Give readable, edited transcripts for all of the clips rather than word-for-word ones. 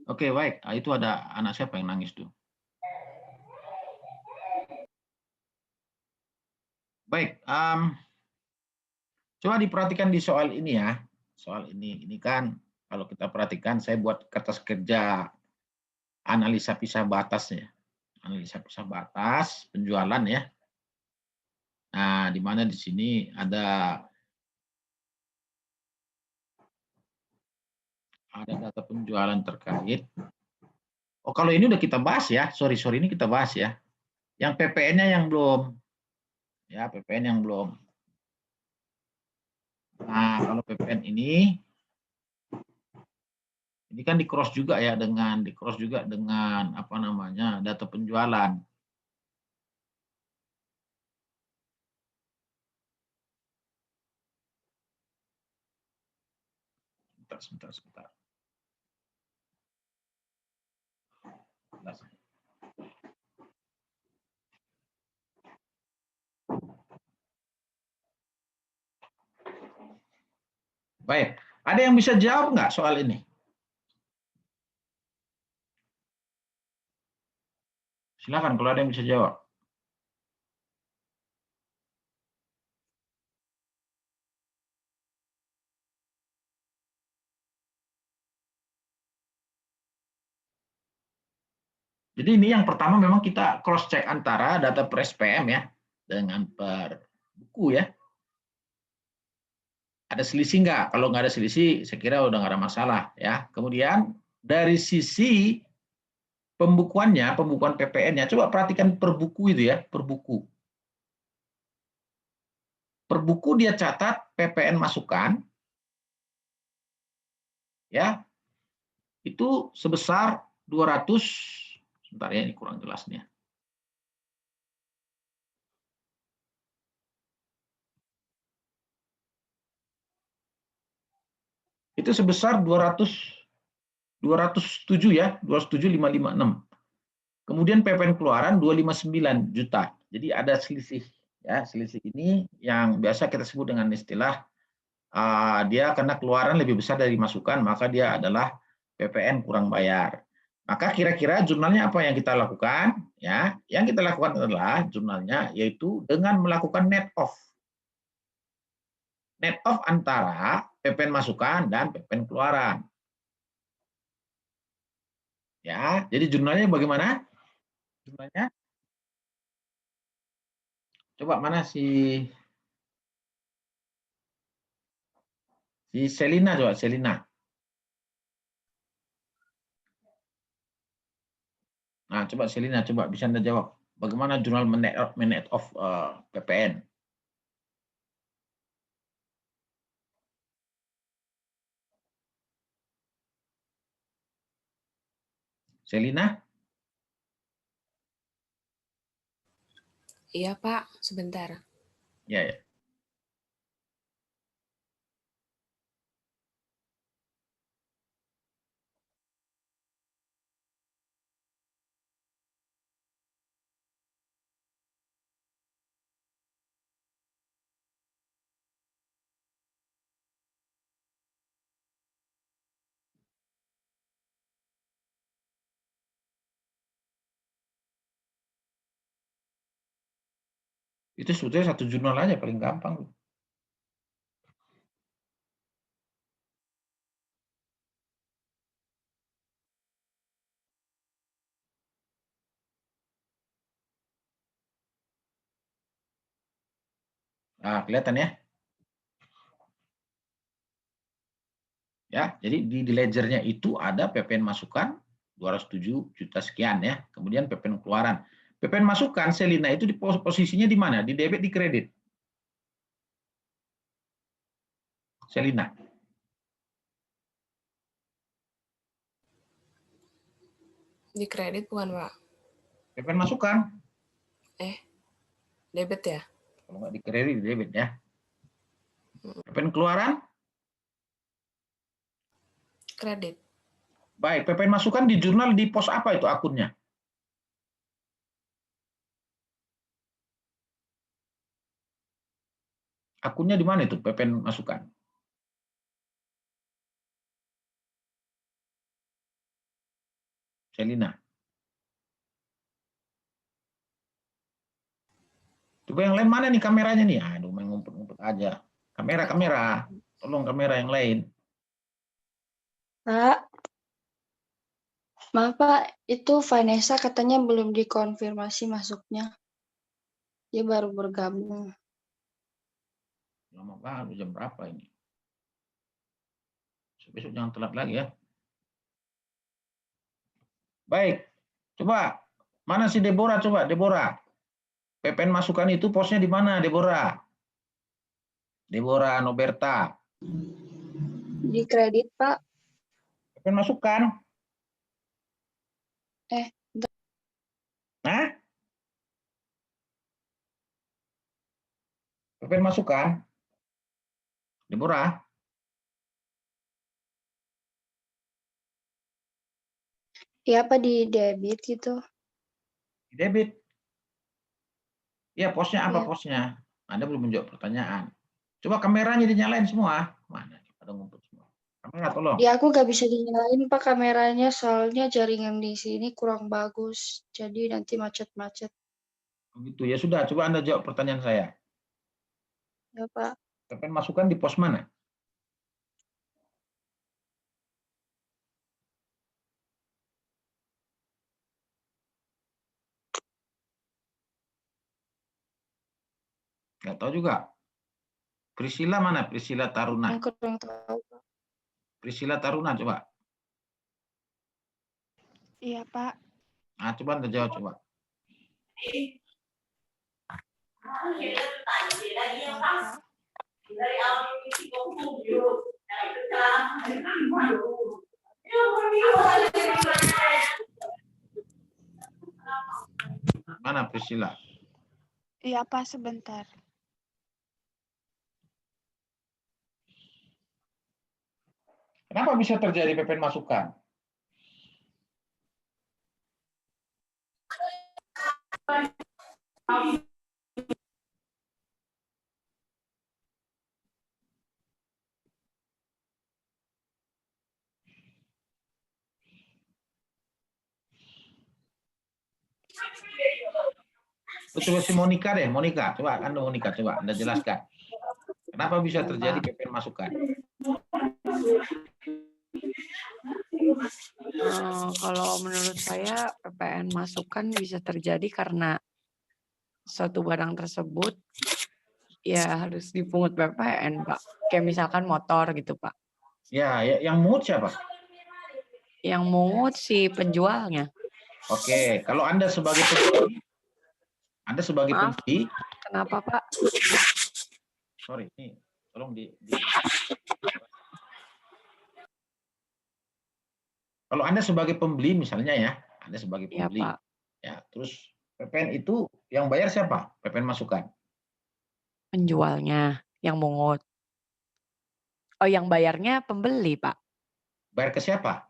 Oke, baik. Itu ada anak siapa yang nangis tuh? Baik, coba diperhatikan di soal ini ya. Soal ini kan kalau kita perhatikan saya buat kertas kerja analisa pisah batas ya. Analisa pisah batas penjualan ya. Nah, di mana di sini ada data penjualan terkait. Oh, kalau ini udah kita bahas ya. Sorry, ini kita bahas ya. Yang PPN-nya yang belum. Ya, PPN yang belum. Nah, kalau PPN ini kan di-cross juga ya dengan apa namanya? Data penjualan. Sebentar. Baik, ada yang bisa jawab nggak soal ini? Silakan kalau ada yang bisa jawab. Jadi ini yang pertama memang kita cross check antara data per SPM ya dengan per buku ya. Ada selisih nggak? Kalau nggak ada selisih, saya kira udah nggak ada masalah ya. Kemudian dari sisi pembukuannya, pembukuan PPN-nya, coba perhatikan per buku itu ya, per buku. Per buku dia catat PPN masukan, ya, itu sebesar 200, sebentar ya, ini kurang jelasnya. Itu sebesar 207 ya, 207.556. Kemudian PPN keluaran 259 juta. Jadi ada selisih ya, selisih ini yang biasa kita sebut dengan istilah dia karena keluaran lebih besar dari masukan, maka dia adalah PPN kurang bayar. Maka kira-kira jurnalnya apa yang kita lakukan? Ya, yang kita lakukan adalah jurnalnya yaitu dengan melakukan net off. Net off antara PPN masukan dan PPN keluaran. Ya, jadi jurnalnya bagaimana? Jurnalnya coba mana si Selina, coba Selina. Nah, coba Selina, coba bisa Anda jawab. Bagaimana jurnal menet of PPN? Selina? Iya, Pak. Sebentar. Ya, ya. Itu sebetulnya satu jurnal aja paling gampang. Nah, kelihatan ya. Ya, jadi di ledgernya itu ada PPN masukan 207 juta sekian ya. Kemudian PPN keluaran. PPN masukan Selina itu di posisinya di mana? Di debit, di kredit? Selina. Di kredit bukan, Pak? PPN masukan. Debit ya? Kalau nggak di kredit, di debit ya. PPN keluaran? Kredit. Baik, PPN masukan di jurnal di pos apa itu akunnya? Akunnya di mana itu PPN masukan? Selina. Coba yang lain mana nih kameranya nih? Aduh, main ngumpet-ngumpet aja. Kamera. Tolong kamera yang lain. Pak, maaf Pak, itu Vanessa katanya belum dikonfirmasi masuknya. Dia baru bergabung. Lama banget, jam berapa ini? Besok jangan telat lagi ya. Baik, coba. Mana si Deborah? Coba, Deborah. PPN masukan itu posnya di mana, Deborah? Deborah Noberta. Di kredit, Pak. PPN masukan. Bentar. Hah? PPN masukan. Deborah. Iya, Pak, di debit gitu. Debit. Ya, posnya apa Iya. posnya? Anda belum menjawab pertanyaan. Coba kameranya dinyalain semua. Mana? Pada ngumpul semua. Kamera tolong. Di aku nggak bisa dinyalain, Pak, kameranya. Soalnya jaringan di sini kurang bagus. Jadi nanti macet-macet. Begitu ya sudah. Coba Anda jawab pertanyaan saya. Ya, Pak. PPN masukan di pos mana? Nggak tahu juga. Priscilla mana? Priscilla Taruna. Yang kurang tahu, Pak. Priscilla Taruna coba. Iya, Pak. Nah, coba Anda jawab coba. Mana Priscilla? Iya, Pak, sebentar. Kenapa bisa terjadi PPN masukan? Coba si Monica deh, Monica, coba Anda Monica, coba Anda jelaskan. Kenapa bisa terjadi PPN masukan? Kalau menurut saya PPN masukan bisa terjadi karena suatu barang tersebut ya harus dipungut PPN, Pak. Kayak misalkan motor gitu, Pak. Ya, yang mungut siapa? Yang mungut si penjualnya. Oke, kalau Anda sebagai Maaf, pembeli, kenapa, Pak? sorry, ini tolong Kalau Anda sebagai pembeli misalnya ya, Anda sebagai Ya, pembeli, Pak. ya, terus PPN itu yang bayar siapa? PPN masukan. Penjualnya yang mungut. Oh, yang bayarnya pembeli, Pak. Bayar ke siapa?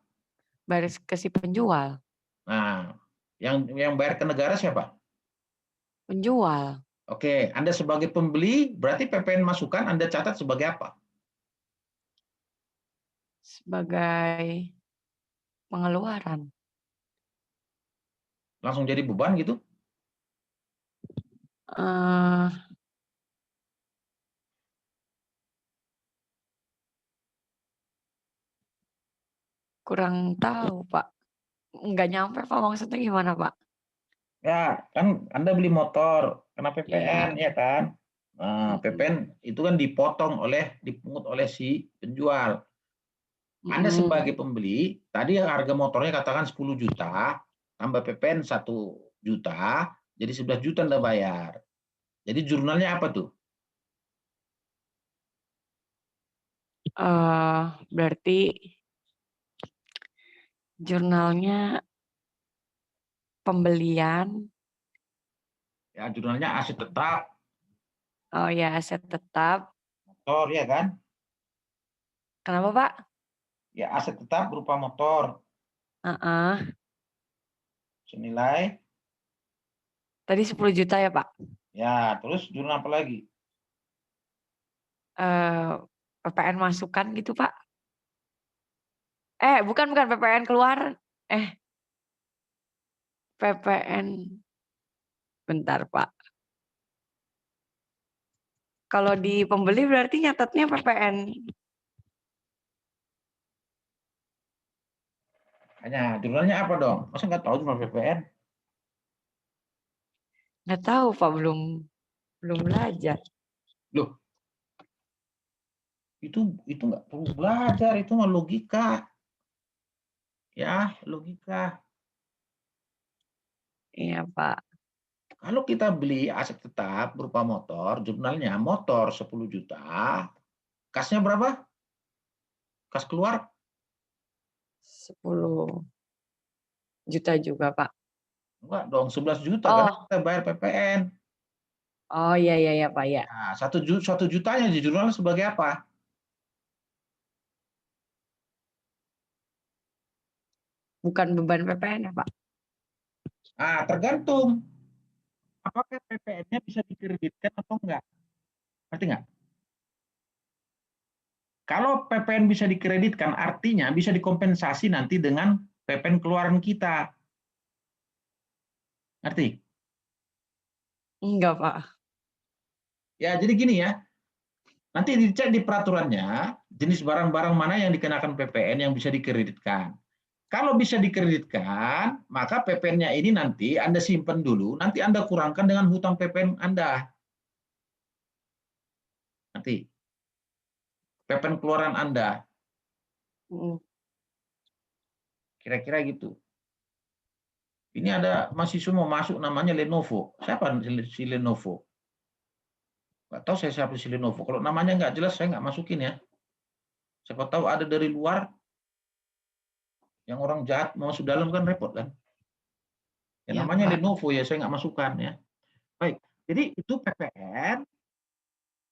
Bayar ke si penjual. Nah, yang bayar ke negara siapa? Penjual. Oke, Anda sebagai pembeli berarti PPN masukan Anda catat sebagai apa? Sebagai pengeluaran. Langsung jadi beban gitu? Kurang tahu, Pak. Nggak nyampe, Pak. Maksudnya gimana, Pak? Ya, kan Anda beli motor, kena PPN, Iya. ya kan? Nah, PPN itu kan dipungut oleh si penjual. Anda sebagai pembeli, tadi harga motornya katakan 10 juta, tambah PPN 1 juta, jadi 11 juta Anda bayar. Jadi jurnalnya apa tuh? Berarti jurnalnya pembelian. Ya, jurnalnya aset tetap, Oh ya, aset tetap. motor, ya kan? Kenapa, Pak? Ya, aset tetap berupa motor, senilai, Tadi 10 juta ya, Pak? ya, terus jurnal apa lagi? PPN masukan gitu, Pak? Bukan PPN keluar. PPN. Bentar, Pak. Kalau di pembeli berarti nyatetnya PPN. Hanya jurnalnya apa dong? Masa nggak tahu jurnal PPN? Nggak tahu, Pak, belum belajar. Loh, itu nggak perlu belajar, itu mah logika. Ya, logika. Iya, Pak. Kalau kita beli aset tetap berupa motor, jurnalnya motor 10 juta, kasnya berapa? Kas keluar 10 juta juga, Pak. enggak dong, 11 juta karena Oh, kita bayar PPN. oh iya, Pak, ya. Nah, 1 jutanya di jurnal sebagai apa? Bukan beban PPN ya, Pak? Nah, tergantung. Apakah PPN-nya bisa dikreditkan atau enggak? Ngerti nggak? Kalau PPN bisa dikreditkan, artinya bisa dikompensasi nanti dengan PPN keluaran kita. Ngerti? Enggak, Pak. Ya, jadi gini ya. Nanti dicek di peraturannya, jenis barang-barang mana yang dikenakan PPN yang bisa dikreditkan. Kalau bisa dikreditkan, maka PPN-nya ini nanti Anda simpan dulu, nanti Anda kurangkan dengan hutang PPN Anda. Nanti PPN keluaran Anda. Kira-kira gitu. Ini ada mahasiswa mau masuk namanya Lenovo. Siapa si Lenovo? Nggak tahu saya siapa si Lenovo. Kalau namanya nggak jelas, saya nggak masukin ya. Siapa tahu ada dari luar, yang orang jahat mau masuk dalam kan repot kan. Ya, Ya, namanya Pak. Lenovo ya, saya nggak masukkan ya. Baik, jadi itu PPN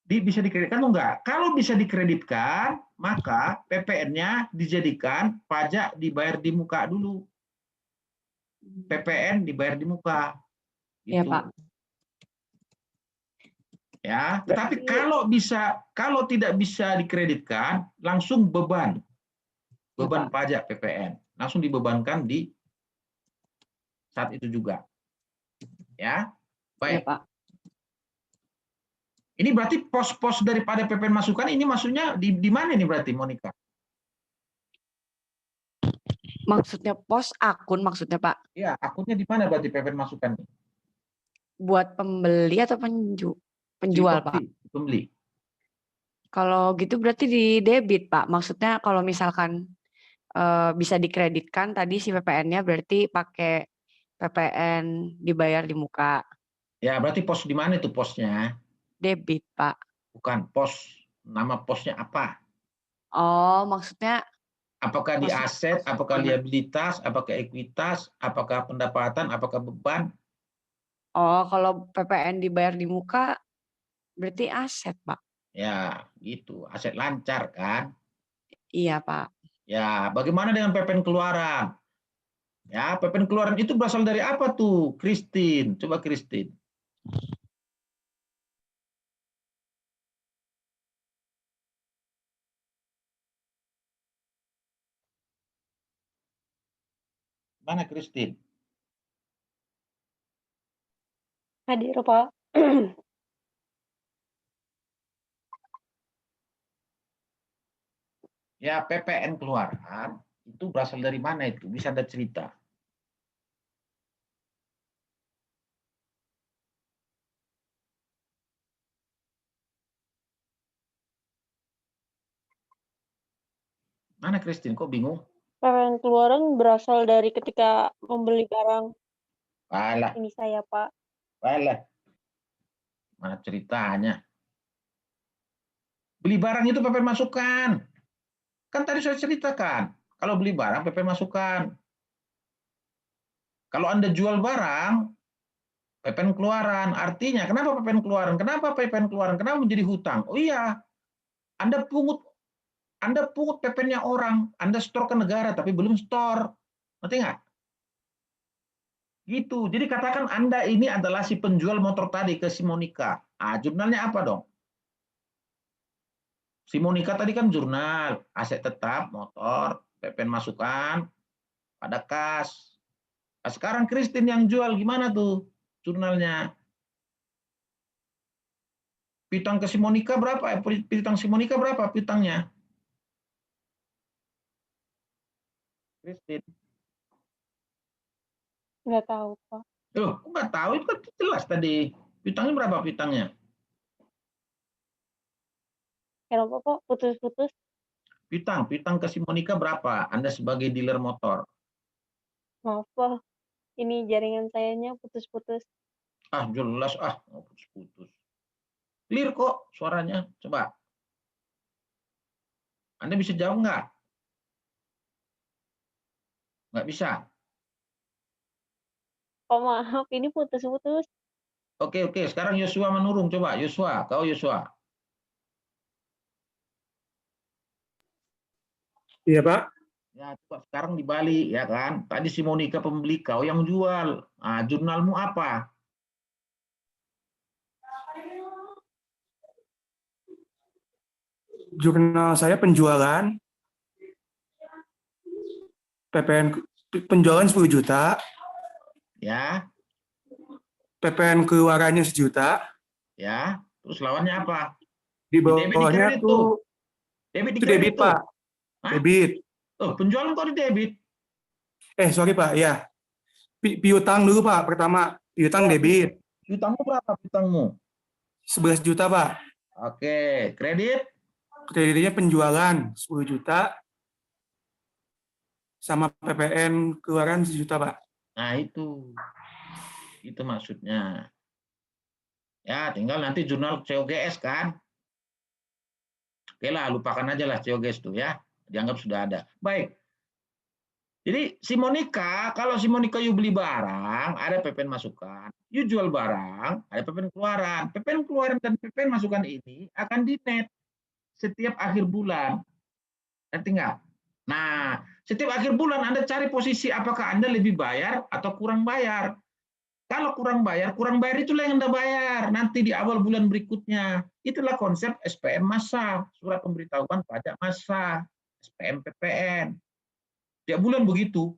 bisa dikreditkan atau enggak? Kalau bisa dikreditkan, maka PPN-nya dijadikan pajak dibayar di muka dulu. PPN dibayar di muka. Ya, Gitu. Pak. Ya, tetapi kalau tidak bisa dikreditkan, langsung beban Pak. pajak PPN, langsung dibebankan di saat itu juga. Ya, Ya, baik. Pak. Ini berarti pos-pos daripada PPN masukan ini maksudnya di mana nih berarti, Monica? Maksudnya pos akun maksudnya, Pak? Ya, akunnya di mana berarti PPN masukan? Buat pembeli atau penjual, Pak? Pembeli. Kalau gitu berarti di debit, Pak. Maksudnya kalau misalkan bisa dikreditkan tadi si PPN-nya berarti pakai PPN dibayar di muka. Ya, berarti pos di mana itu posnya? Debit, Pak. Bukan pos. Nama posnya apa? Oh, maksudnya Apakah di aset, apakah liabilitas, apakah ekuitas, apakah pendapatan, apakah beban? Oh, kalau PPN dibayar di muka berarti aset, Pak. Ya, gitu. Aset lancar kan? Iya, Pak. Ya, bagaimana dengan PPN keluaran? Ya, PPN keluaran itu berasal dari apa tuh, Christine? Coba Christine. Mana Christine? Hadir, Pak. Ya, PPN keluaran itu berasal dari mana itu? Bisa Anda cerita? Mana Christine? Kok bingung? PPN keluaran berasal dari ketika membeli barang. Alah, Ini saya, Pak. alah. Mana ceritanya? Beli barang itu PPN masukan. Kan tadi saya ceritakan. Kalau beli barang PPN masukan. Kalau Anda jual barang, PPN keluaran. Artinya, kenapa PPN keluaran? Kenapa PPN keluaran? Kenapa menjadi hutang? Oh iya, Anda pungut PPN-nya orang. Anda store ke negara, tapi belum store. Ngerti nggak? Gitu. Jadi katakan Anda ini adalah si penjual motor tadi ke si Monica. Ah, jurnalnya apa dong? Si Monica tadi kan jurnal, aset tetap, motor, PPN masukan, pada kas. Nah, sekarang Christine yang jual gimana tuh jurnalnya? Piutang ke si Monica berapa? Piutang si Monica berapa piutangnya? Christine. Nggak tahu, Pak. Loh, kok nggak tahu? Itu kan jelas tadi. Piutangnya berapa piutangnya? Kenapa, Pak? Putus-putus? Piutang ke si Monica berapa? Anda sebagai dealer motor. Maaf, Pak. Ini jaringan sayanya putus-putus. Ah, jelas mau putus-putus. Clear kok suaranya. Coba. Anda bisa jawab nggak? Nggak bisa. Oh, maaf. Ini putus-putus. Oke. Sekarang Yosua menurun. Coba, Yosua. Kau Yosua. Iya, Pak. Ya, coba sekarang dibalik, ya kan? Tadi si Monica pembeli, kau yang jual. Nah, jurnalmu apa? Jurnal saya penjualan, PPN penjualan 10 juta, Ya, PPN keluarannya 1 juta, ya. Terus lawannya apa? di Debit, di bawahnya kredit tuh Debit di itu kredit debit, tuh. Pak. Hah? Debit. Oh, penjualan kok di debit? Sorry, Pak, ya. Piutang dulu, Pak. Pertama, piutang debit. Piutangmu berapa piutangmu? 11 juta, Pak. Oke, kredit? Kreditnya penjualan 10 juta, sama PPN keluaran 1 juta, Pak. Nah, itu maksudnya. Ya, tinggal nanti jurnal COGS kan. Oke lah, lupakan aja lah COGS tuh ya. Dianggap sudah ada. Baik. Jadi si Monica, kalau si Monica you beli barang, ada PPN masukan. You jual barang, ada PPN keluaran. PPN keluaran dan PPN masukan ini akan di-net setiap akhir bulan. Ngerti nggak? Nah, setiap akhir bulan Anda cari posisi apakah Anda lebih bayar atau kurang bayar. Kalau kurang bayar itulah yang Anda bayar nanti di awal bulan berikutnya. Itulah konsep SPM massa, surat pemberitahuan pajak massa, SPM PPN. Tiap bulan begitu.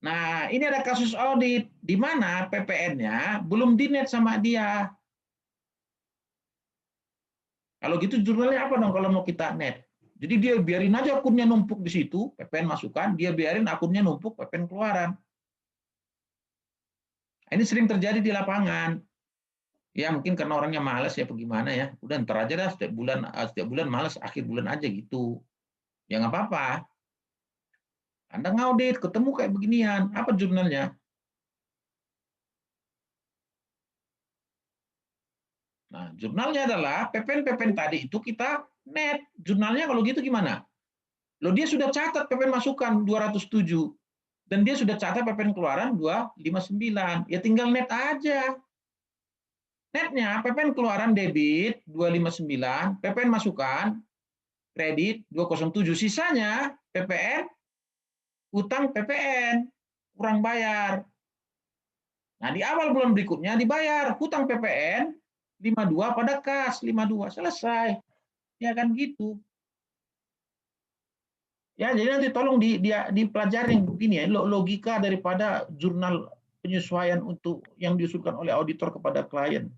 Nah, ini ada kasus audit di mana PPN-nya belum di-net sama dia. Kalau gitu jurnalnya apa dong kalau mau kita net? Jadi dia biarin aja akunnya numpuk di situ, PPN masukan, dia biarin akunnya numpuk, PPN keluaran. Ini sering terjadi di lapangan. Ya mungkin karena orangnya malas ya bagaimana ya. Udah ntar aja dah setiap bulan malas, akhir bulan aja gitu. Ya nggak apa-apa. Anda ngaudit, ketemu kayak beginian, apa jurnalnya? Nah, jurnalnya adalah PPN tadi itu kita net. Jurnalnya kalau gitu gimana? Loh dia sudah catat PPN masukan 207 dan dia sudah catat PPN keluaran 259. Ya tinggal net aja. Netnya PPN keluaran debit 259, PPN masukan kredit 207. Sisanya PPN utang PPN kurang bayar. Nah, di awal bulan berikutnya dibayar hutang PPN 52 pada kas 52, selesai. Ya kan gitu. Ya, jadi nanti tolong dipelajarin begini ya, logika daripada jurnal penyesuaian untuk yang diusulkan oleh auditor kepada klien.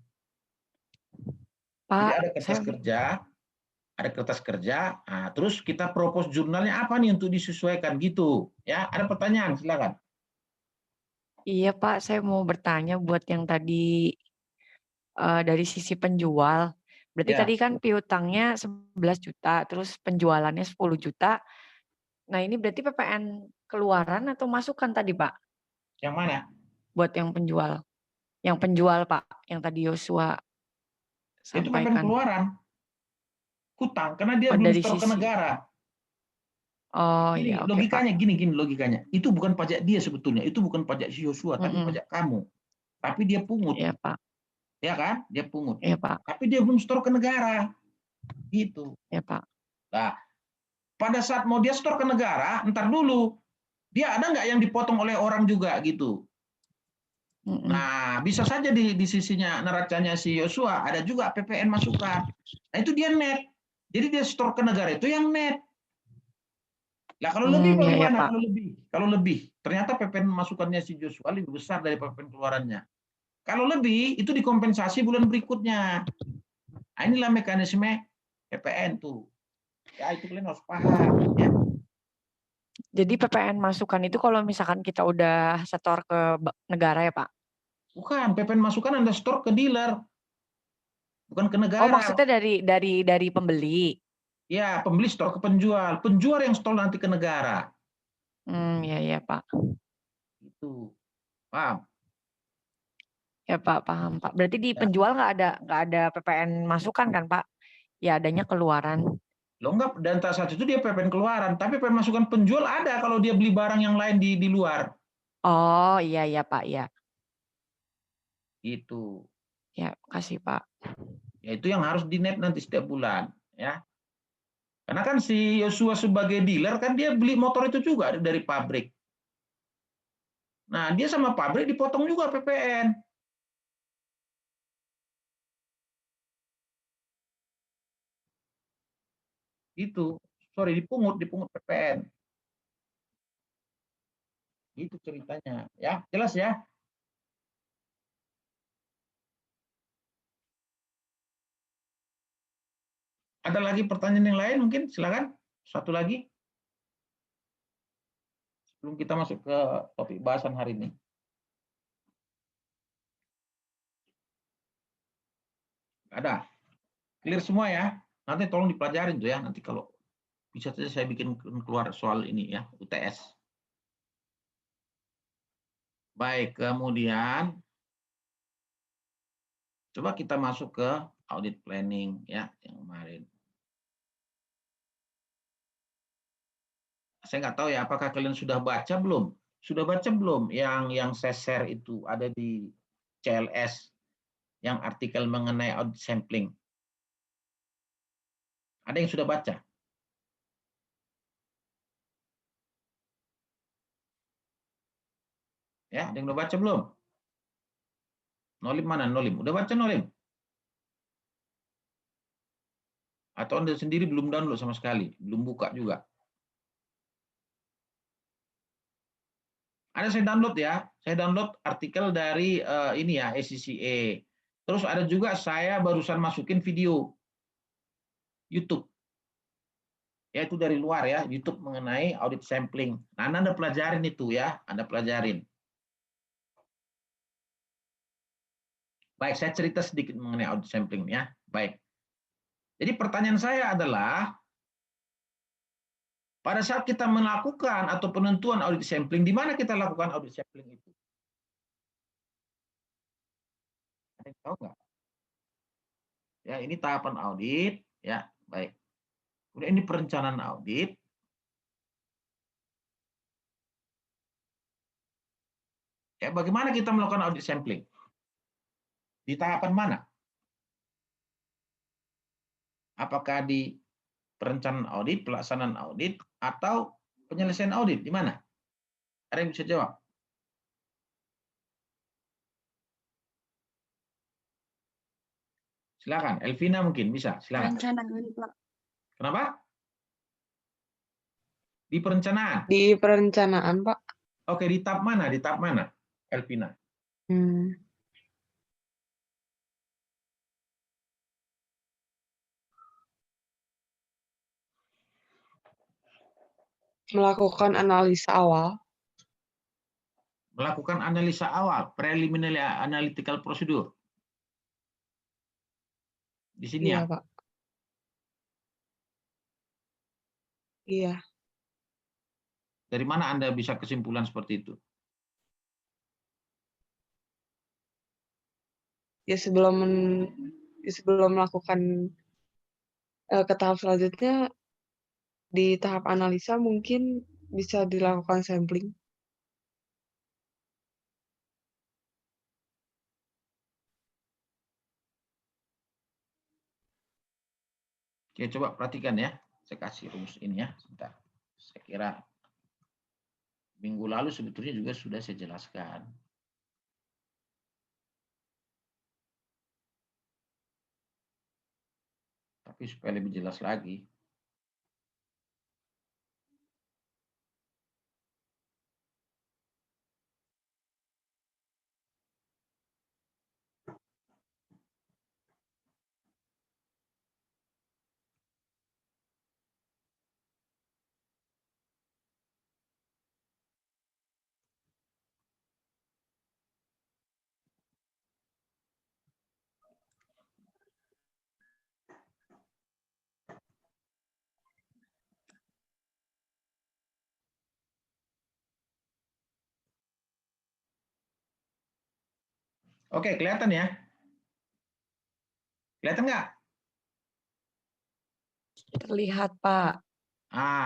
Jadi Pak, ada kertas kerja, nah, terus kita propose jurnalnya apa nih untuk disesuaikan gitu. Ya, ada pertanyaan, silakan. Iya Pak, saya mau bertanya buat yang tadi dari sisi penjual. Berarti Ya. tadi kan piutangnya 11 juta, terus penjualannya 10 juta. Nah ini berarti PPN keluaran atau masukan tadi Pak? Yang mana? Buat yang penjual. Yang penjual Pak, yang tadi Yosua Itu PPN sampaikan. keluaran. Hutang, karena dia Oh, belum dari setor ke sisi. negara. Oh Gini, iya, oke logikanya Pak. gini logikanya. Itu bukan pajak dia sebetulnya, itu bukan pajak si Yosua, tapi pajak kamu. Tapi dia pungut. Iya Pak. Ya kan? Dia pungut. Iya Pak. Tapi dia belum setor ke negara. Gitu. Iya Pak. Nah, pada saat mau dia setor ke negara, ntar dulu. Dia ada nggak yang dipotong oleh orang juga gitu. Nah, bisa saja di sisinya neracanya si Yosua ada juga PPN masukan. Nah, itu dia net. Jadi dia setor ke negara itu yang net. Lah kalau lebih Iya, iya, bagaimana? Pak. Kalau lebih, ternyata PPN masukannya si Joshua lebih besar dari PPN keluarannya. Kalau lebih itu dikompensasi bulan berikutnya. Nah, inilah mekanisme PPN tuh. Ya itu kalian harus paham ya. Jadi PPN masukan itu kalau misalkan kita udah setor ke negara ya, Pak? Bukan, PPN masukan Anda store ke dealer, bukan ke Oh, negara. maksudnya dari pembeli. Ya, pembeli store ke penjual. Penjual yang store nanti ke negara. Iya, iya, Pak. Itu. Paham? Ya, Pak, paham, Pak. Berarti di Ya. penjual nggak ada PPN masukan kan, Pak? Ya adanya keluaran. Lo enggak, dan saat itu dia PPN keluaran, tapi PPN masukan penjual ada kalau dia beli barang yang lain di luar. Oh, iya, iya, Pak, ya. Itu. Ya, kasih, Pak. Ya itu yang harus di net nanti setiap bulan, ya. Karena kan si Yosua sebagai dealer kan dia beli motor itu juga dari pabrik. Nah, dia sama pabrik dipotong juga PPN. Itu. Sorry, dipungut PPN. Itu ceritanya, ya. Jelas ya? Ada lagi pertanyaan yang lain mungkin? Silakan. Satu lagi. Sebelum kita masuk ke topik bahasan hari ini. Ada. Clear semua ya. Nanti tolong dipelajarin tuh ya. Nanti kalau bisa saja saya bikin keluar soal ini ya, UTS. Baik, kemudian coba kita masuk ke audit planning ya yang kemarin. Saya nggak tahu ya, apakah kalian sudah baca belum? Sudah baca belum yang saya share itu ada di CLS yang artikel mengenai audit sampling? Ada yang sudah baca? Ya, ada yang udah baca belum? Nolim mana? Nolim. Udah baca Nolim? Atau Anda sendiri belum download sama sekali? Belum buka juga? Ada saya download ya. Saya download artikel dari ini ya, ACCA. Terus ada juga saya barusan masukin video YouTube. Ya itu dari luar ya, YouTube mengenai audit sampling. Nah, Anda pelajarin itu ya, Anda pelajarin. Baik, saya cerita sedikit mengenai audit sampling ya. Baik. Jadi pertanyaan saya adalah, pada saat kita melakukan atau penentuan audit sampling, di mana kita lakukan audit sampling itu? Ada yang tahu nggak? Ya, ini tahapan audit, ya, baik. Kemudian ini perencanaan audit. Ya, bagaimana kita melakukan audit sampling? Di tahapan mana? Apakah di perencanaan audit, pelaksanaan audit, atau penyelesaian audit? Di mana? Ada yang bisa jawab? Silakan, Elvina mungkin bisa. Silakan. Perencanaan, Pak. Kenapa? Di perencanaan. Di perencanaan, Pak. Oke, di tahap mana? Di tahap mana, Elvina? Melakukan analisa awal. Melakukan analisa awal, preliminary analytical procedure. Di sini Iya, ya. Pak. Iya. Dari mana Anda bisa kesimpulan seperti itu? Ya sebelum melakukan ke tahap selanjutnya, di tahap analisa mungkin bisa dilakukan sampling. Oke, coba perhatikan ya. Saya kasih rumus ini ya. Sebentar. Saya kira minggu lalu sebetulnya juga sudah saya jelaskan. Tapi supaya lebih jelas lagi. Oke, kelihatan ya? Kelihatan nggak? Terlihat, Pak.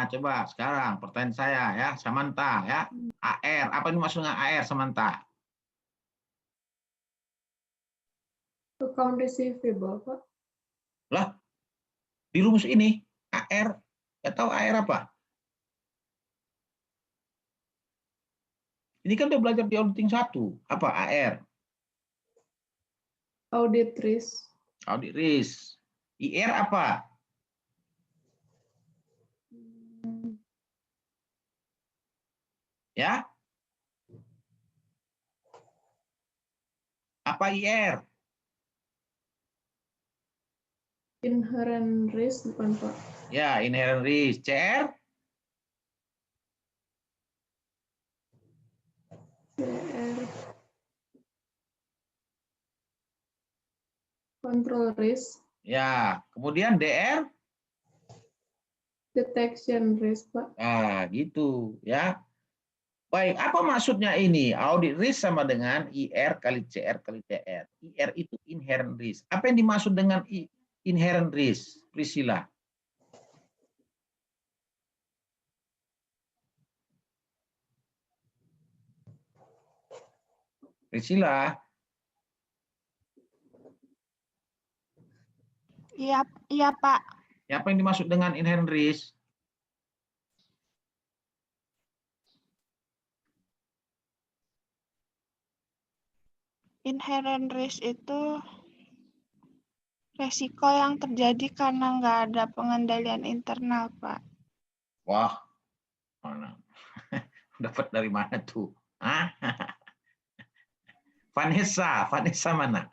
Coba sekarang pertanyaan saya ya, Samantha ya. AR, apa ini maksudnya AR, Samantha? Account receivable, Pak. Lah, di rumus ini AR, nggak tahu AR apa? Ini kan udah belajar di auditing 1. Apa AR? Audit risk. Audit risk. IR apa? Ya? Apa IR? Inherent risk, bukan, Pak? Ya, inherent risk. CR? CR. Control risk. Ya, kemudian DR? Detection risk, Pak. Gitu ya. Baik, apa maksudnya ini? Audit risk sama dengan IR kali CR kali TR. IR itu inherent risk. Apa yang dimaksud dengan inherent risk? Priscilla. Priscilla. Iya, Pak. Apa yang dimaksud dengan inherent risk? Inherent risk itu resiko yang terjadi karena nggak ada pengendalian internal, Pak. Wah, mana? Dapat dari mana tuh? Vanessa mana?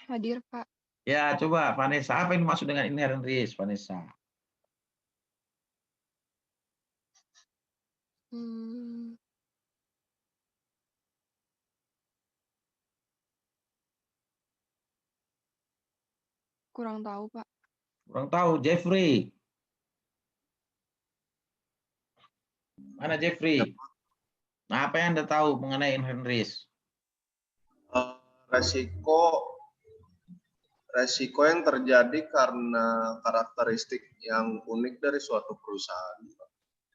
Hadir, Pak. Ya, coba Vanessa, apa yang dimaksud dengan inherent risk, Vanessa? Kurang tahu, Pak. Kurang tahu, Jeffrey. Mana Jeffrey? Nah, apa yang Anda tahu mengenai inherent risk? Resiko yang terjadi karena karakteristik yang unik dari suatu perusahaan.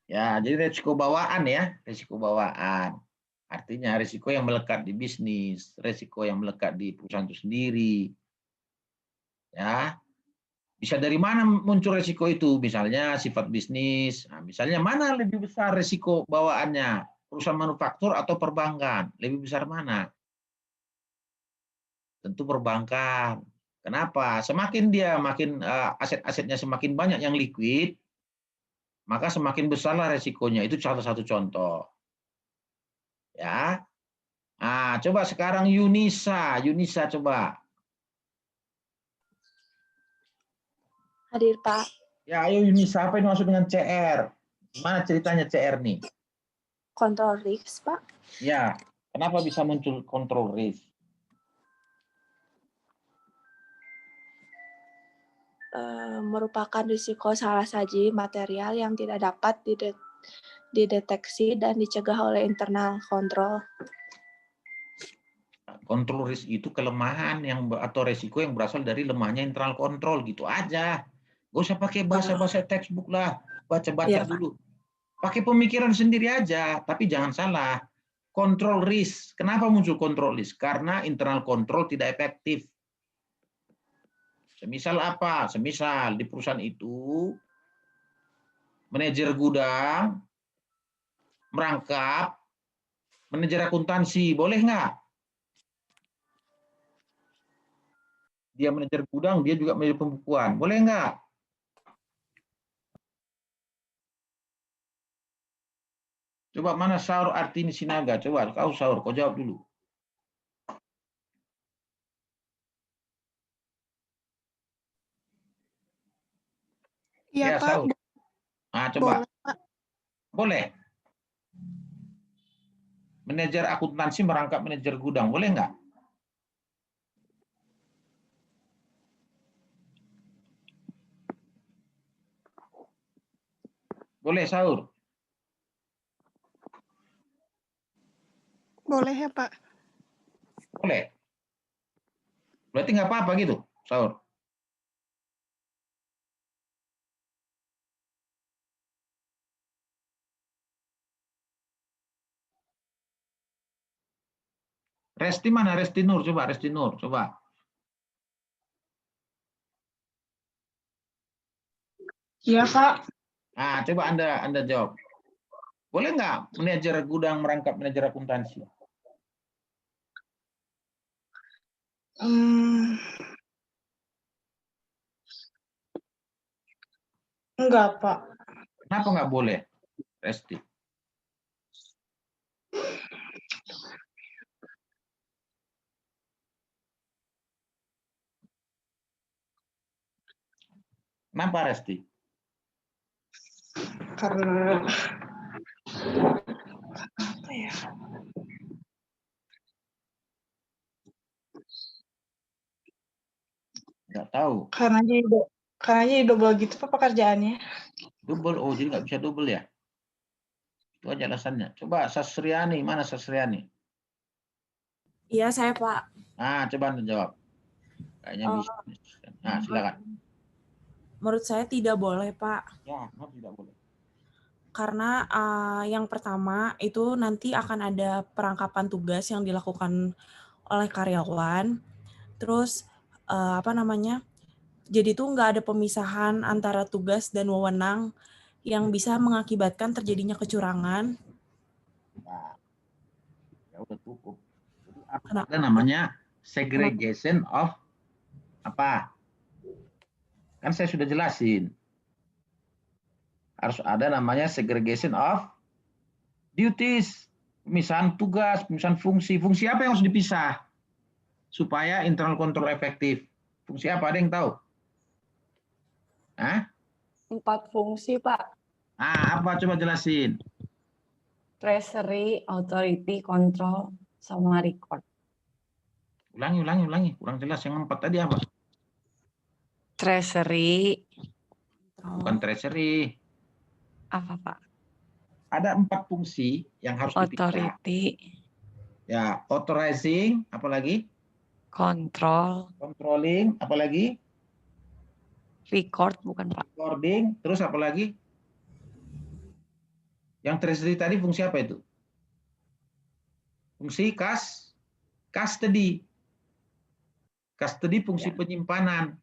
Ya, jadi resiko bawaan ya, resiko bawaan. Artinya resiko yang melekat di bisnis, resiko yang melekat di perusahaan itu sendiri. Ya, bisa dari mana muncul resiko itu? Misalnya sifat bisnis. Nah, misalnya mana lebih besar resiko bawaannya? Perusahaan manufaktur atau perbankan? Lebih besar mana? Tentu perbankan. Kenapa? Semakin dia aset-asetnya semakin banyak yang liquid, maka semakin besarlah resikonya. Itu salah satu contoh. Ya. Coba sekarang Yunisa coba. Hadir, Pak. Ya, ayo Yunisa, apa yang dimaksud dengan CR? Gimana ceritanya CR nih? Control risk, Pak. Ya, kenapa bisa muncul control risk? Merupakan risiko salah saji material yang tidak dapat dideteksi dan dicegah oleh internal kontrol. Control risk itu kelemahan atau resiko yang berasal dari lemahnya internal kontrol, gitu aja. Gak usah pakai bahasa-bahasa textbook lah, baca-baca dulu. Pakai pemikiran sendiri aja, tapi jangan salah. Control risk, kenapa muncul control risk? Karena internal kontrol tidak efektif. Semisal apa? Semisal di perusahaan itu, manajer gudang merangkap manajer akuntansi, boleh nggak? Dia manajer gudang, dia juga manajer pembukuan, boleh nggak? Coba mana Saur Artini Sinaga? Coba kau Saur, kau jawab dulu. Iya, Ya, Pak. Saur. Coba. Boleh, Pak. Boleh. Manajer akuntansi merangkap manajer gudang, boleh nggak? Boleh, Saur. ya, Pak. Boleh. Berarti nggak apa-apa gitu, Saur. Resti mana? Resti Nur, coba Resti Nur, coba. Iya, Pak. Ah, coba Anda jawab. Boleh nggak manajer gudang merangkap manajer akuntansi? Enggak, Pak. Kenapa nggak boleh, Resti? Kenapa, Resti? Karena apa ya? Nggak tahu. Karena jadi double gitu Pak pekerjaannya. Double, oh jadi nggak bisa double ya? Itu aja alasannya. Coba Sasriani, mana Sasriani? Iya, saya Pak. Ah, coba Anda jawab. Kayaknya bisa. Nah, silakan. Menurut saya tidak boleh, Pak. Ya, kenapa tidak boleh? Karena yang pertama itu nanti akan ada perangkapan tugas yang dilakukan oleh karyawan. Terus jadi tuh nggak ada pemisahan antara tugas dan wewenang yang bisa mengakibatkan terjadinya kecurangan. Nah, ya udah cukup. Jadi ada namanya segregation of apa? Kan saya sudah jelasin. Harus ada namanya segregation of duties, pemisahan tugas, pemisahan fungsi. Fungsi apa yang harus dipisah supaya internal control efektif? Fungsi apa? Ada yang tahu? Hah? 4 fungsi, Pak. Ah, apa? Coba jelasin. Treasury, authority, control, sama record. Ulangi. Kurang jelas. Yang 4 tadi apa? Treasury. Bukan treasury. Apa, Pak? Ada 4 fungsi yang harus dipisah. Authority. Ya, authorizing, apalagi? Control. Controlling, apalagi? Record, bukan Pak. Recording, terus apalagi? Yang treasury tadi fungsi apa itu? Fungsi custody. Custody fungsi penyimpanan.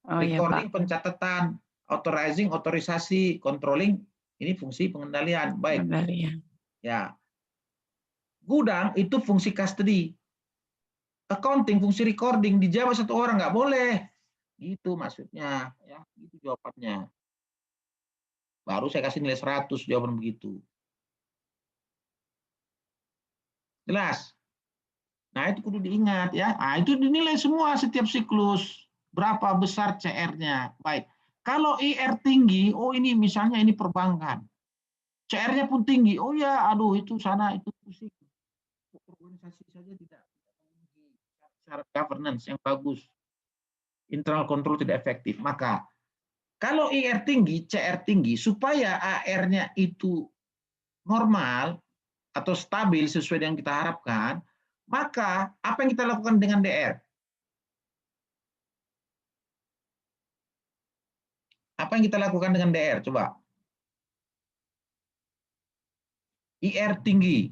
Oh, Recording iya, Pak. pencatatan. Authorizing, otorisasi. Controlling, ini fungsi pengendalian. Baik. Pengendalian. Ya. Gudang itu fungsi custody. Accounting, fungsi recording, dijabat satu orang, nggak boleh. Itu maksudnya. Ya, itu jawabannya. Baru saya kasih nilai 100 jawaban begitu. Jelas? Nah, itu kudu diingat ya. Nah, itu dinilai semua setiap siklus. Berapa besar CR-nya. Baik. Kalau IR tinggi, oh ini misalnya ini perbankan. CR-nya pun tinggi. Oh ya, aduh itu sana itu pusing. Organisasi saja tidak memenuhi syarat governance yang bagus. Internal control tidak efektif. Maka kalau IR tinggi, CR tinggi, supaya AR-nya itu normal atau stabil sesuai dengan kita harapkan, maka apa yang kita lakukan dengan DR? Apa yang kita lakukan dengan DR? Coba. IR tinggi.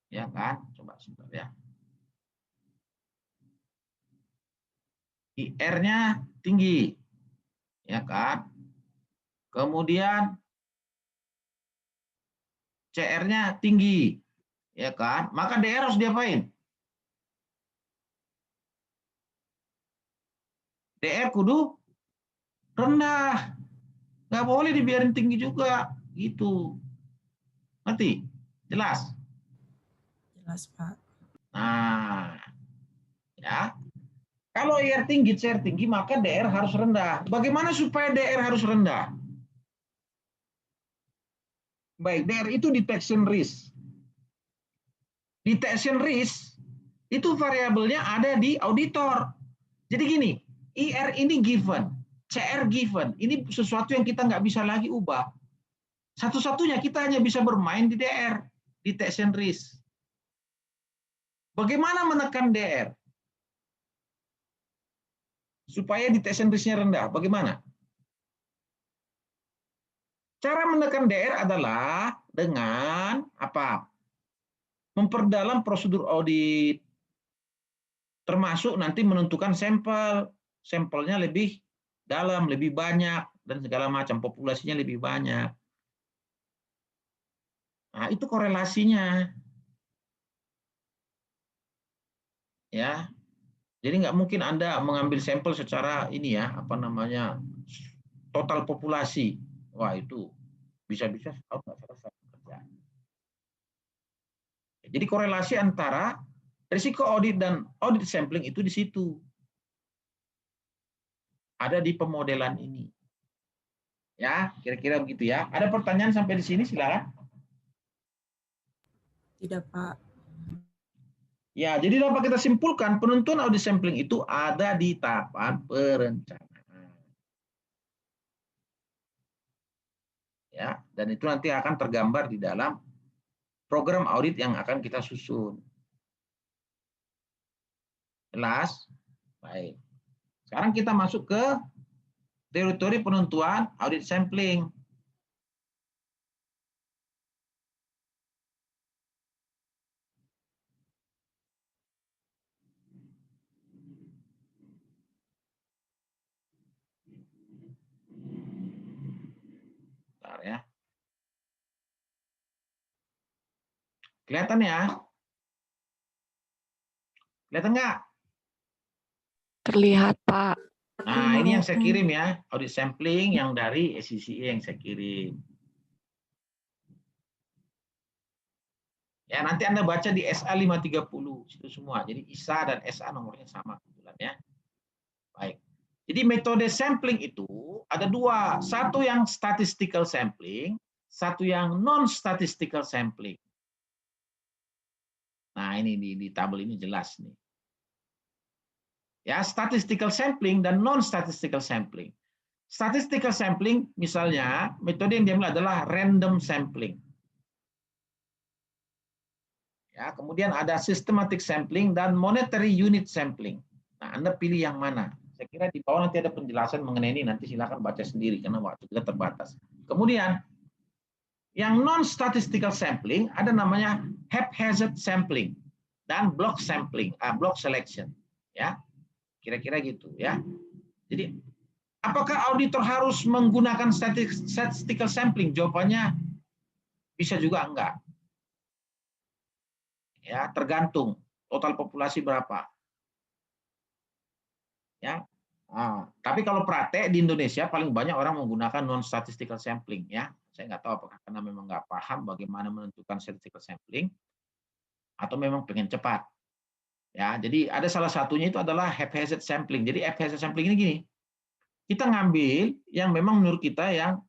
Ya kan? Coba sebentar ya. IR-nya tinggi. Ya kan? Kemudian CR-nya tinggi. Ya kan? Maka DR harus diapain? DR kudu rendah. Nggak boleh dibiarin tinggi juga. Gitu. Ngerti? Jelas? Jelas, Pak. Nah, ya. Kalau IR tinggi, CR tinggi, maka DR harus rendah. Bagaimana supaya DR harus rendah? Baik, DR itu detection risk. Detection risk itu variabelnya ada di auditor. Jadi gini, IR ini given, CR given. Ini sesuatu yang kita nggak bisa lagi ubah. Satu-satunya kita hanya bisa bermain di DR, detection risk. Bagaimana menekan DR? Supaya detection risk-nya rendah. Bagaimana? Cara menekan DR adalah dengan apa? Memperdalam prosedur audit. Termasuk nanti menentukan sampel. Sampelnya lebih dalam, lebih banyak, dan segala macam. Populasinya lebih banyak. Nah, itu korelasinya. Ya. Jadi nggak mungkin Anda mengambil sampel secara ini ya, apa namanya, total populasi. Wah, itu bisa-bisa setahun nggak selesai pekerjaan. Jadi korelasi antara risiko audit dan audit sampling itu di situ. Ada di pemodelan ini. Ya, kira-kira begitu ya. Ada pertanyaan sampai di sini, silakan. Tidak, Pak. Ya, jadi dapat kita simpulkan penentuan audit sampling itu ada di tahapan perencanaan. Ya, dan itu nanti akan tergambar di dalam program audit yang akan kita susun. Jelas? Baik. Sekarang kita masuk ke teori penentuan audit sampling. Bentar ya. Kelihatan ya? Kelihatan nggak? Terlihat, Pak. Nah, ini yang saya kirim ya, audit sampling yang dari SCCA yang saya kirim. Ya, nanti Anda baca di SA 530, itu semua. Jadi ISA dan SA nomornya sama kebetulan ya. Baik. Jadi metode sampling itu ada dua, satu yang statistical sampling, satu yang non-statistical sampling. Nah, ini di tabel ini jelas nih. Ya, statistical sampling dan non-statistical sampling. Statistical sampling misalnya metode yang diambil adalah random sampling. Ya, kemudian ada systematic sampling dan monetary unit sampling. Nah, Anda pilih yang mana? Saya kira di bawah nanti ada penjelasan mengenai ini, nanti silakan baca sendiri karena waktu kita terbatas. Kemudian yang non-statistical sampling ada namanya haphazard sampling dan block sampling, block selection, ya. Kira-kira gitu ya. Jadi apakah auditor harus menggunakan statistical sampling? Jawabannya bisa juga enggak. Ya, tergantung total populasi berapa. Ya. Nah, tapi kalau praktek di Indonesia paling banyak orang menggunakan non statistical sampling ya. Saya nggak tahu apakah karena memang nggak paham bagaimana menentukan statistical sampling atau memang pengen cepat. Ya, jadi ada salah satunya itu adalah haphazard sampling. Jadi haphazard sampling ini gini. Kita ngambil yang memang menurut kita yang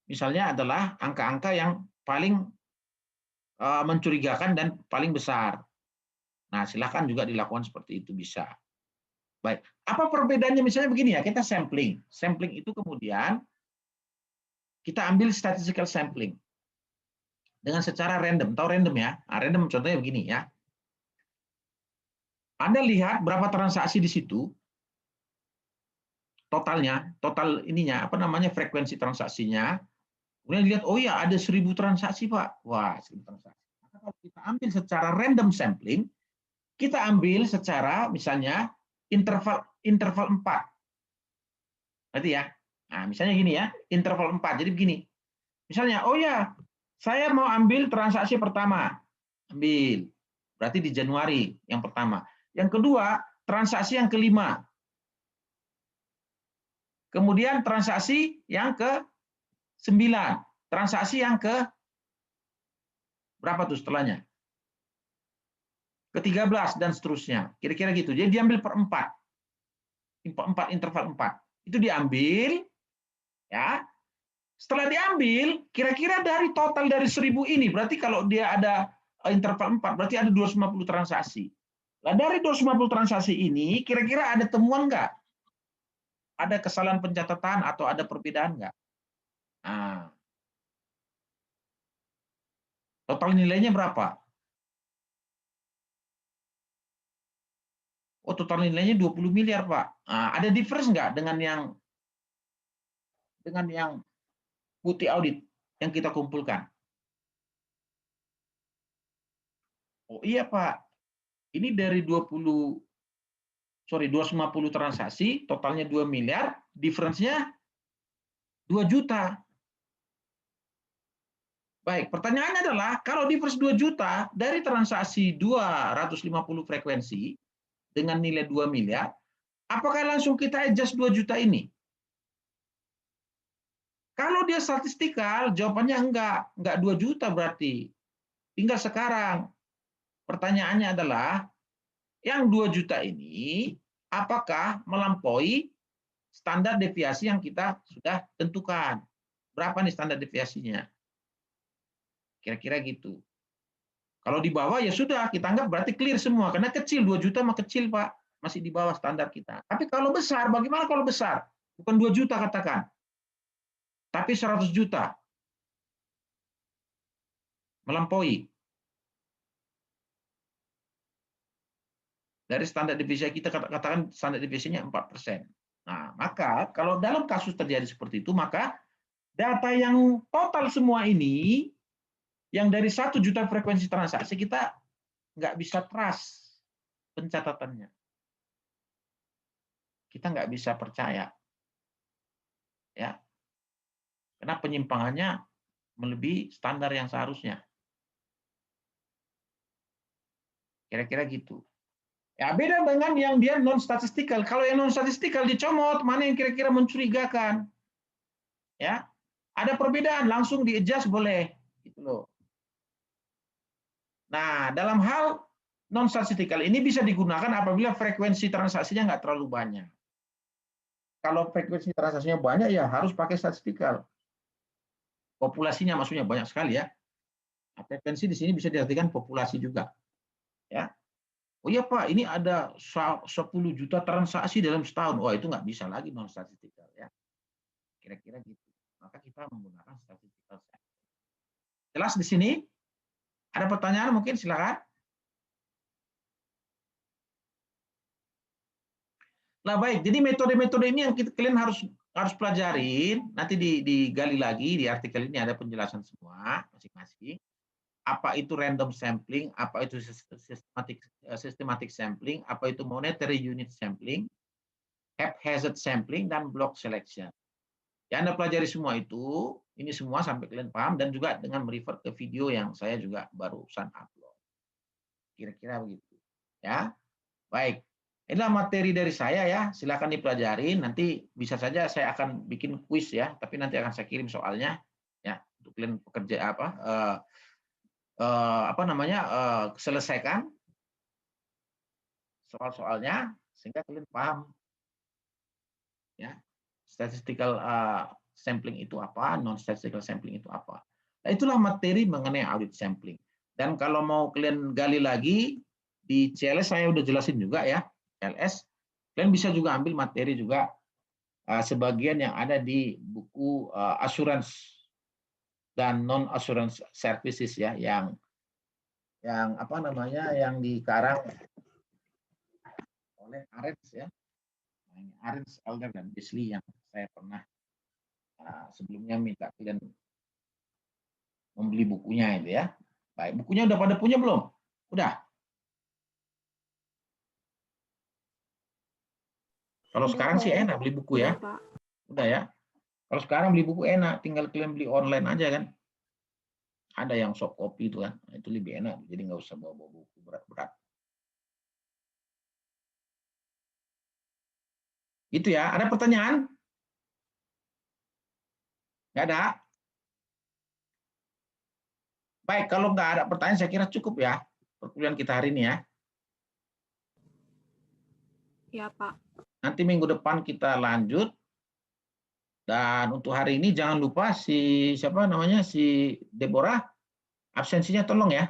misalnya adalah angka-angka yang paling mencurigakan dan paling besar. Nah, silakan juga dilakukan seperti itu bisa. Baik, apa perbedaannya misalnya begini ya, kita sampling. Sampling itu kemudian kita ambil statistical sampling dengan secara random. Tahu random ya? Nah, random contohnya begini ya. Anda lihat berapa transaksi di situ, totalnya, total ininya, apa namanya, frekuensi transaksinya. Kemudian dilihat, oh ya ada 1000 transaksi Pak. Wah, 1000 transaksi. Maka kalau kita ambil secara random sampling, kita ambil secara misalnya interval 4. Berarti ya. Nah, misalnya gini ya, interval 4. Jadi begini. Misalnya, oh ya, saya mau ambil transaksi pertama. Ambil. Berarti di Januari yang pertama. Yang kedua, transaksi yang kelima. Kemudian transaksi yang ke-9. Transaksi yang ke berapa tuh setelahnya? Ke-13 dan seterusnya. Kira-kira gitu. Jadi diambil per 4. Interval 4. Itu diambil ya. Setelah diambil, kira-kira dari total dari 1000 ini, berarti kalau dia ada interval 4, berarti ada 250 transaksi. Nah, dari 250 transaksi ini, kira-kira ada temuan nggak? Ada kesalahan pencatatan atau ada perbedaan nggak? Nah, Total nilainya berapa? Oh, total nilainya 20 miliar, Pak. Nah, ada difference nggak dengan yang putih audit yang kita kumpulkan? Oh iya, Pak. Ini dari 250 transaksi, totalnya 2 miliar, difference-nya 2 juta. Baik, pertanyaannya adalah kalau difference 2 juta dari transaksi 250 frekuensi dengan nilai 2 miliar, apakah langsung kita adjust 2 juta ini? Kalau dia statistikal, jawabannya enggak 2 juta berarti. Tinggal sekarang. Pertanyaannya adalah, yang 2 juta ini apakah melampaui standar deviasi yang kita sudah tentukan? Berapa nih standar deviasinya? Kira-kira gitu. Kalau di bawah ya sudah, kita anggap berarti clear semua. Karena kecil, 2 juta mah kecil, Pak. Masih di bawah standar kita. Tapi kalau besar, bagaimana kalau besar? Bukan 2 juta katakan. Tapi 100 juta. Melampaui. Dari standar deviasi kita katakan standar deviasinya 4%. Nah, maka kalau dalam kasus terjadi seperti itu, maka data yang total semua ini, yang dari 1 juta frekuensi transaksi, kita nggak bisa trust pencatatannya. Kita nggak bisa percaya. Ya. Karena penyimpangannya melebihi standar yang seharusnya. Kira-kira gitu. Ya, beda dengan yang dia non-statistikal. Kalau yang non-statistikal dicomot, mana yang kira-kira mencurigakan. Ya. Ada perbedaan, langsung di-adjust boleh. Gitu loh. Nah, dalam hal non-statistikal ini bisa digunakan apabila frekuensi transaksinya nggak terlalu banyak. Kalau frekuensi transaksinya banyak, ya harus pakai statistikal. Populasinya maksudnya banyak sekali ya. Nah, frekuensi di sini bisa diartikan populasi juga. Ya. Oh iya Pak, ini ada 10 juta transaksi dalam setahun. Wah, itu nggak bisa lagi non-statistikal ya. Kira-kira gitu. Maka kita menggunakan statistikal. Jelas di sini? Ada pertanyaan mungkin, silakan. Nah baik, jadi metode-metode ini yang kalian harus pelajarin. Nanti digali lagi di artikel ini ada penjelasan semua masing-masing. Apa itu random sampling, apa itu systematic sampling, apa itu monetary unit sampling, haphazard sampling, dan block selection. Ya, Anda pelajari semua itu, ini semua sampai kalian paham, dan juga dengan merefer ke video yang saya juga barusan upload. Kira-kira begitu. Ya, baik. Inilah materi dari saya ya, silakan dipelajari. Nanti bisa saja saya akan bikin kuis ya, tapi nanti akan saya kirim soalnya ya untuk kalian pekerja selesaikan soal-soalnya sehingga kalian paham ya. Statistical sampling itu apa, non-statistical sampling itu apa. Nah, itulah materi mengenai audit sampling. Dan kalau mau kalian gali lagi, di CLS saya udah jelasin juga ya, CLS. Kalian bisa juga ambil materi juga sebagian yang ada di buku assurance dan non-assurance services ya, yang dikarang oleh Arends ya. Arends, Elder, dan Beasley yang saya pernah sebelumnya minta kalian membeli bukunya itu ya. Baik, bukunya udah pada punya belum? Udah? Kalau sekarang sih enak beli buku ya. Udah ya. Kalau sekarang beli buku enak, tinggal kalian beli online aja kan. Ada yang soft copy itu kan, itu lebih enak. Jadi nggak usah bawa buku berat-berat. Itu ya, ada pertanyaan? Nggak ada? Baik, kalau nggak ada pertanyaan saya kira cukup ya perkuliahan kita hari ini ya. Ya, Pak. Nanti minggu depan kita lanjut. Dan untuk hari ini jangan lupa si Deborah, absensinya tolong ya.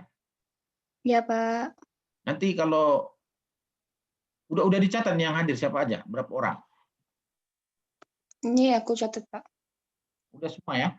Ya, Pak. Nanti kalau udah dicatat yang hadir siapa aja, berapa orang? Ini aku catat, Pak. Udah semua ya?